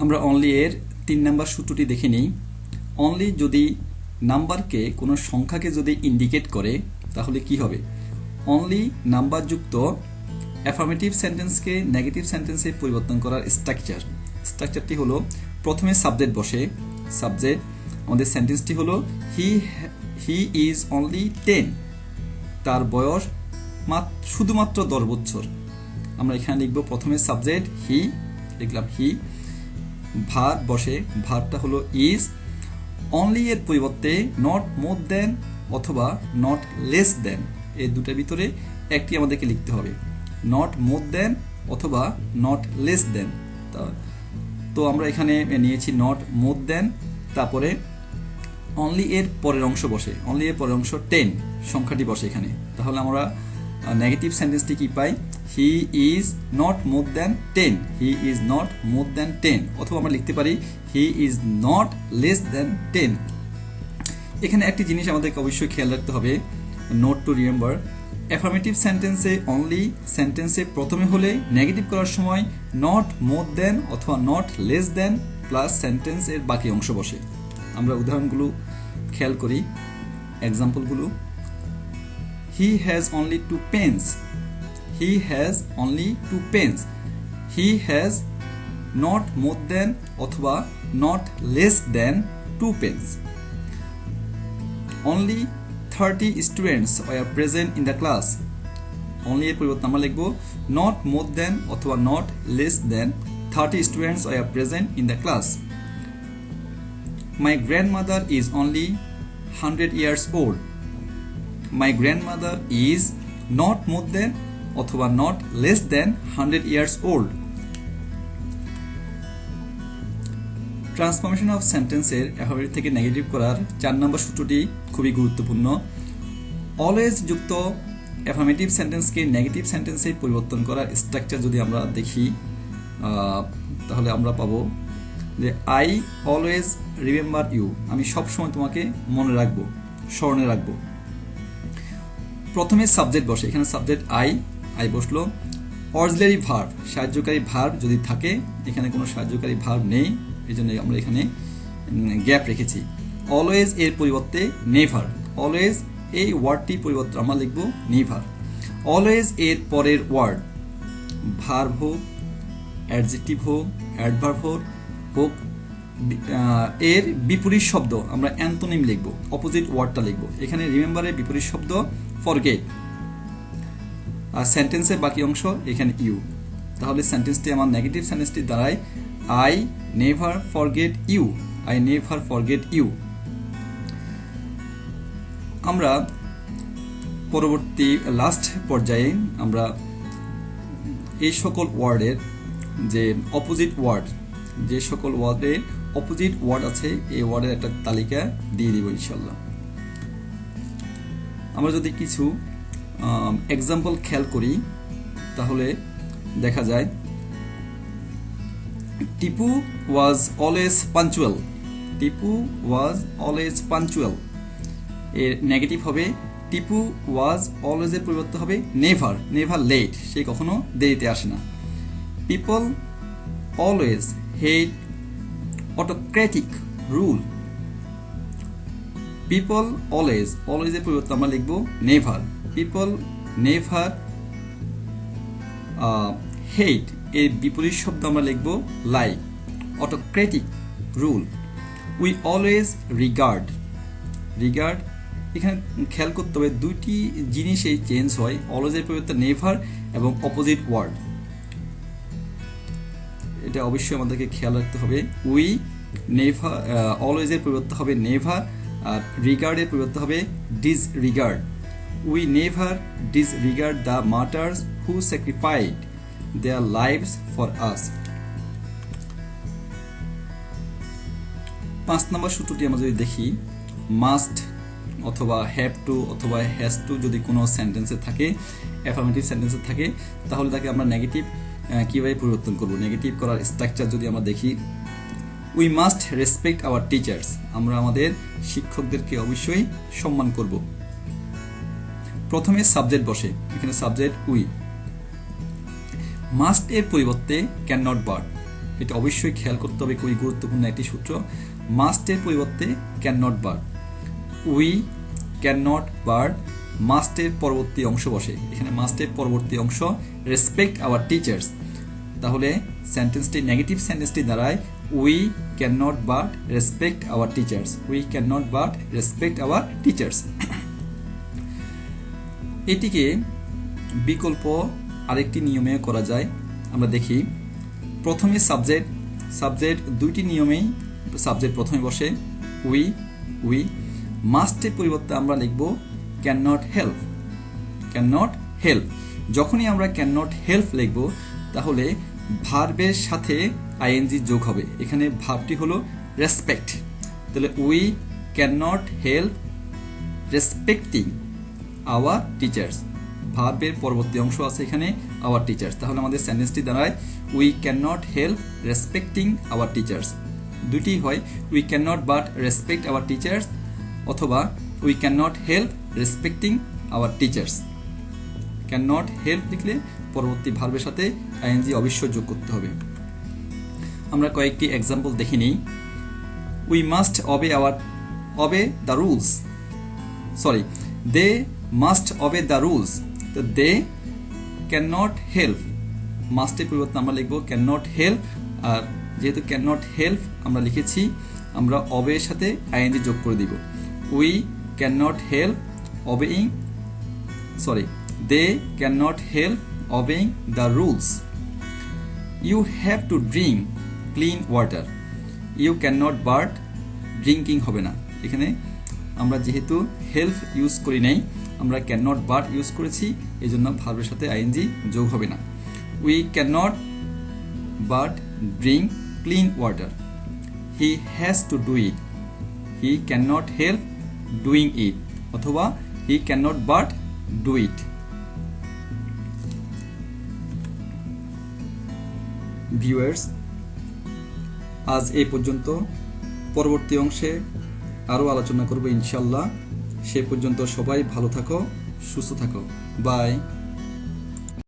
আমরা অনলি এর 3 নাম্বার সূত্রটি দেখে নিই। অনলি যদি নাম্বারকে কোনো সংখ্যাকে যদি ইন্ডিকেট করে তাহলে কি হবে? অনলি নাম্বার যুক্ত অ্যাফার্মেটিভ সেন্টেন্সকে নেগেটিভ সেন্টেন্সে পরিবর্তন করার স্ট্রাকচারটি হলো, প্রথমে সাবজেক্ট বসে। সাবজেক্ট, আমাদের সেন্টেন্সটি হলো হি ইজ অনলি 10, তার বয়স শুধুমাত্র 10 বছর। আমরা এখানে লিখব প্রথমে সাবজেক্ট হি, লিখলাম হি, ভার্ব বসে, ভার্বটা হলো ইজ। অনলি এর পরিবর্তে নট মোর দেন অথবা নট লেস দেন, এই দুটার ভিতরে একটি আমাদেরকে লিখতে হবে, নট মোর দেন অথবা নট লেস দেন। তো আমরা এখানে নিয়েছি নট মোর দেন, তারপরে অনলি এর পরের অংশ বসে, অনলি এর পরের অংশ 10 সংখ্যাটি বসে এখানে। তাহলে আমরা নেগেটিভ সেন্টেন্সটি কি পাই? He is not more than 10, he is not more than 10, অথবা আমরা লিখতে পারি he is not less than 10। এখানে একটি জিনিস আমাদেরকে অবশ্যই খেয়াল রাখতে হবে, নোট টু রিমেম্বার। অ্যাফার্মেটিভ সেন্টেন্সে অনলি সেন্টেন্সে প্রথমে হলে নেগেটিভ করার সময় নট মোর দেন অথবা নট লেস দেন প্লাস সেন্টেন্সের বাকি অংশ বসে। আমরা উদাহরণগুলো খেয়াল করি, এক্সাম্পলগুলো। He has only 2 pens, he has only 2 pens, he has not more than অথবা not less than 2 pens। Only 30 students were present in the class, only এর পরিবর্তে আমরা লিখব নট মোর দেন অথবা not less than 30 students were present in the class। My grandmother is only 100 years old, my grandmother is not more than অথবা not less than 100 years old। Transformation of সেন্টেন্সের affirmative থেকে negative করার 4 নম্বর সূত্রটি খুবই গুরুত্বপূর্ণ। Always যুক্ত affirmative সেন্টেন্সকে negative সেন্টেন্সে পরিবর্তন করার স্ট্রাকচার যদি আমরা দেখি তাহলে আমরা পাবো যে আই অলওয়েজ রিমেম্বার ইউ, আমি সবসময় তোমাকে মনে রাখবো, স্মরণে রাখবো। প্রথমে সাবজেক্ট বসে, এখানে সাবজেক্ট আই বসলো। অক্সিলারি ভার্ব, সাহায্যকারী ভার্ব যদি থাকে, এখানে কোনো সাহায্যকারী ভার্ব নেই, এই জন্য আমরা এখানে গ্যাপ রেখেছি। অলওয়েজ এর পরিবর্তে নেভার, অলওয়েজ এই ওয়ার্ডটির পরিবর্তে আমরা লিখবো নেভার। অলওয়েজ এর পরের ওয়ার্ড ভার্ব হোক, অ্যাডজেক্টিভ হোক, অ্যাডভার্ব হোক, এর বিপরীত শব্দ আমরা অ্যান্টোনিম লিখব, অপোজিট ওয়ার্ডটা লিখব। এখানে রিমেম্বারের বিপরীত শব্দ ফরগেট, আর সেন্টেন্সের বাকি অংশ এখানে ইউ। তাহলে সেন্টেন্সটি আমার নেগেটিভ সেন্টেন্সটি দাঁড়ায় I never forget you, I never forget you. আমরা পরবর্তী লাস্ট পর্যায়ে আমরা এই সকল ওয়ার্ডের যে অপোজিট ওয়ার্ড, যে সকল ওয়ার্ডের অপোজিট ওয়ার্ড আছে এই ওয়ার্ডের একটা তালিকা দিয়ে দিব ইনশাল্লাহ। আমরা যদি কিছু এক্সাম্পল খেয়াল করি তাহলে দেখা যায় Tipu was always punctual, Tipu was always punctual. এর নেগেটিভ হবে টিপু ওয়াজ অলওয়েজ এর পরিবর্তে হবে নেভার, নেভার লেট, সে কখনো দেরিতে আসে না। People always hate autocratic rule, people always, always এর পরিবর্তে আমরা লিখব নেভার, পিপল নেভার হেট এর বিপরীত শব্দ আমরা লিখব like, autocratic rule. We always regard, regard এখানে খেয়াল করতে হবে দুইটি জিনিসেই চেঞ্জ হয়, অলওয়েজ এর পরিবর্তে নেভার এবং অপোজিট ওয়ার্ড, এটা অবশ্যই আমাদেরকে খেয়াল রাখতে হবে। উই নেভার, অলওয়েজ এর পরিবর্তে হবে নেভার, আর রিগার্ডের পরিবর্তে হবে disregard. We never disregard the martyrs who sacrificed their lives for us. 5 নম্বর সূত্রটি আমরা যদি দেখি, মাস্ট অথবা হ্যাভ টু অথবা হ্যাজ টু যদি কোনো সেন্টেন্সে থাকে, অ্যাফার্মেটিভ সেন্টেন্সে থাকে, তাহলে তাকে আমরা নেগেটিভ কীভাবে পরিবর্তন করব। নেগেটিভ করার স্ট্রাকচার যদি আমরা দেখি, we must respect our teachers, আমরা আমাদের শিক্ষকদেরকে অবশ্যই সম্মান করব। প্রথমে সাবজেক্ট বসে, এখানে সাবজেক্ট উই। মাস্ট এর পরিবর্তে ক্যান নট ভার্ব, এটা অবশ্যই খেয়াল করতে হবে, খুবই গুরুত্বপূর্ণ একটি সূত্র। মাস্টের পরিবর্তে can not bird, we can not bird মাস্টের পরবর্তী অংশ বসে, এখানে মাস্টের পরবর্তী অংশ রেসপেক্ট আওয়ার টিচার্স, তাহলে সেন্টেন্সটি নেগেটিভ সেন্টেন্সটি দাঁড়ায় we can not bird respect our teachers, we can not bird respect our teachers. এটিকে বিকল্প আরেকটি নিয়মে করা যায়, আমরা দেখি। প্রথমে সাবজেক্ট দুইটি নিয়মেই সাবজেক্ট প্রথমে বসে উই মাস্টের পরিবর্তে আমরা লিখব ক্যান নট হেল্প। যখনই আমরা ক্যান নট হেল্প লিখব তাহলে ভার্বের সাথে আইএনজি যোগ হবে, এখানে ভার্বটি হলো রেসপেক্ট, তাহলে we can not help respecting our teachers, ভার্বের পরবর্তী অংশ আছে এখানে আওয়ার টিচার্স, তাহলে আমাদের সেন্টেন্সটি দাঁড়ায় we can not help respecting our teachers. দুইটি হয়, we can not but respect our teachers অথবা we can not help respecting our teachers. Can not help লিখলে পরবর্তী ভার্বের সাথে আইএনজি অবশ্যই যোগ করতে হবে। আমরা কয়েকটি এক্সাম্পল দেখে নিই। We must obey the rules, they must obey the rules, তো দে ক্যান নট হেল্প, মাস্টের পরিবর্তে আমরা লিখব ক্যান নট হেল্প, আর যেহেতু ক্যান নট হেল্প আমরা লিখেছি আমরা অবের সাথে আইএনজি যোগ করে দিব। We can not help obeying, they can not help obeying the rules. You have to drink clean water, you can not but drinking হবে না, এখানে আমরা যেহেতু হেল্প ইউজ করি নাই আমরা ক্যান নট বাট ইউজ করেছি, এই জন্য ভার্বের সাথে আইএনজি যোগ হবে না। We can not but drink clean water, he has to do it, he can not help doing it অথবা he can not but do it. Viewers, আজ এই পর্যন্ত, পরবর্তী অংশে আরও আলোচনা করব ইনশাল্লাহ। সে পর্যন্ত সবাই ভালো থাকো, সুস্থ থাকো, বাই।